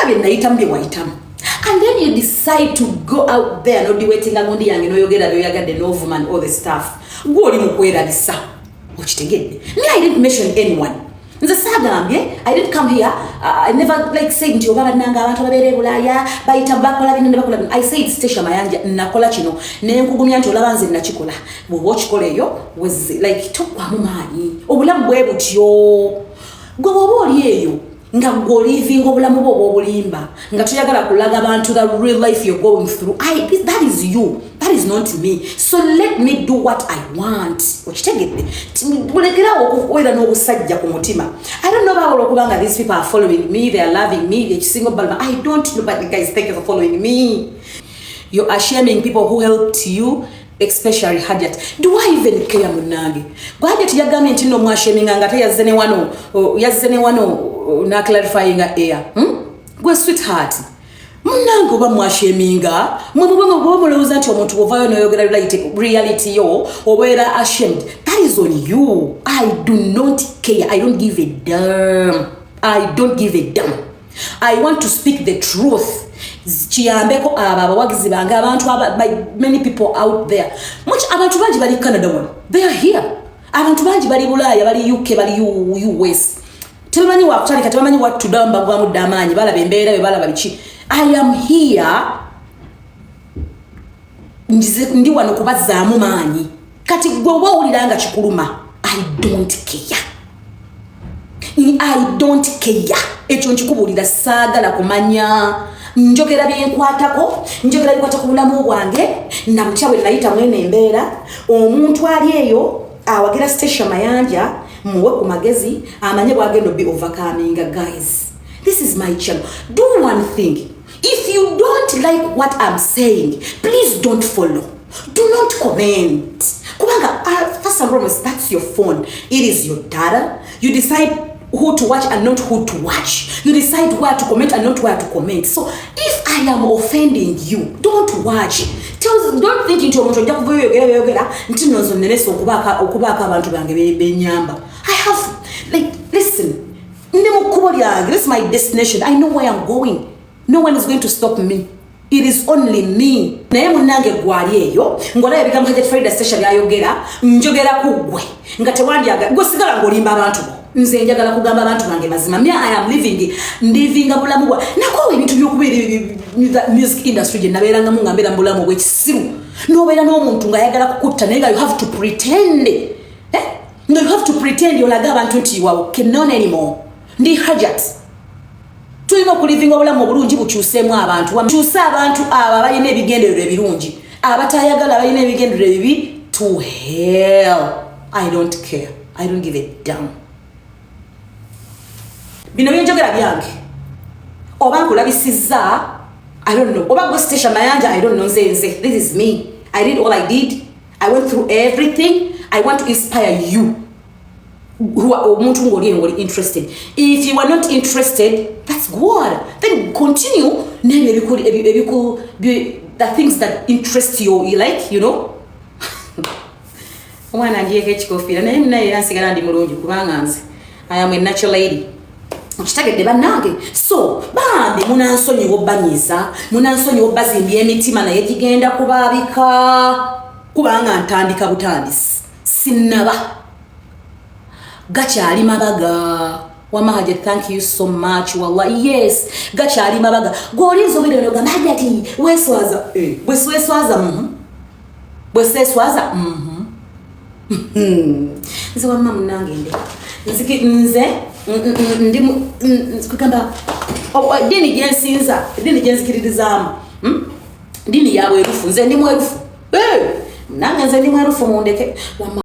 olabe nayitamu bye wayitamu. And then you decide to go out there no waiting ngondi yange no yogera byoyagadde no woman all the stuff. Go oli mukwerabisa. Okitegedde. Me, I didn't mention anyone. Nze sagambye, I didn't come here. I never like said nti obaba nanga abantu babere bulaya bayita bakola bino ne bakola bino. I said Stacia Mayanja nakola kino ne nkugumya nti olaba nze nakikola. Bwo kikola eyo was like tokwa mu maani. Obulamu bwe butyo. Gwe bwoba oli eyo nga living obulamu bwo obulimba nga tuyagala kulaga abantu the real life you're going through. That is you. That is not me. So let me do what I want. Okitegedde. Mulekerawo okuwera n'obusajja ku mutima. I don't know about okubanga these people are following me, they are loving me, they single balma. I don't know, but guys, thank you for following me. You are shaming people who helped you, especially Hajat. Do I even care munange? Hajat yagambye nti no mwasheminga nga yazene wano na clarifying air. Gwe sweetheart. Munange oba mwasheminga mulowooza nti omuntu ovayo noyogera reality yo obeera ashamed. That is on you. I do not care. I don't give a damn. I don't give a damn. I want to speak the truth. Chiyambeko abawagizi bange abantu by many people out there. Much abantu bangi bali Canada one. They are here. Abantu bangi bali Bulaya, bali UK, bali US. Tebamanyi wakutandika, tebamanyi watudamba gwa mudamanyi bala bembeera bala bichi. I am here. Ndi wano kubazaamu maanyi. Kati gwe wawuliranga kikuluma. I don't care. I don't care. Ekyo nkikubulira saagala kumanya. Njogera byenkwatako, njogera bikwata ku bulamu bwange, na mukyawe nayita mwene embeera, omuntu ali eyo awagira Stacia Mayanja muwe ku magezi amanye bwagenda be overcoming. Guys, this is my channel. Do one thing. If you don't like what I'm saying, please don't follow. Do not comment. Kubanga, first and foremost, that's your phone. It is your data. You decide who to watch and not who to watch. You decide where to comment and not where to comment. So if I am offending you, don't watch. Don't think into omuntu ojja kuvoyogera nti nonzo neneso okubaka abantu bange benyamba. I have, like, listen. This is my destination. I know where I'm going. No one is going to stop me. It is only me. Naye munange gwali eyo ngola yabikamu Hajat Friday station yayogera njogera kugwe nga tewandyaga gosigala ngolimba abantu nze njagala kugamba abantu bange mazima. Me, I am living abulamu bwa nako ebintu byokubira music industry je naberanga mu ngambera mbulamu bwe kisiru nobeera n'omuntu nga yagala kukutta naye you have to pretend. No, you have to pretend yolaga abantu nti you cannot anymore. Ndi Hajat tulina okulivinga obulamu obulungi bukyuseemu abantu. Kyusa abantu abo abalina ebigendererwa ebirungi, abatayagala abalina ebigendererwa ebibi to hell. I don't care. I don't give a damn. Bino byenjogera byange oba nkulabisizza, I don't know. Oba gwe Stacia Mayanja, I don't know. Nze this is me. I did all I did. I went through everything. I want to inspire you who are interested. If you are not interested, that's good. Then continue. The things that interest you, like, you know. I am a natural lady. So, bambi munansonyi obanyiza, munansonyi obazimbi emitima naye gigenda kubabika kubanga ntandika butandisi. Sinaba. Gakyali mabaga. Wamahaje, thank you so much. Wallahi, yes. Gakyali mabaga. Golinzo bideno gamba ati weswaza. Weswaza. Weswaza. Nze wa mama nange ndi. Nze kugamba dini jensinza, dini jenzikiririzaamu. Dini yawe erufu, nze ndi mwerufu. Nange nze ndi mwerufu mundeke.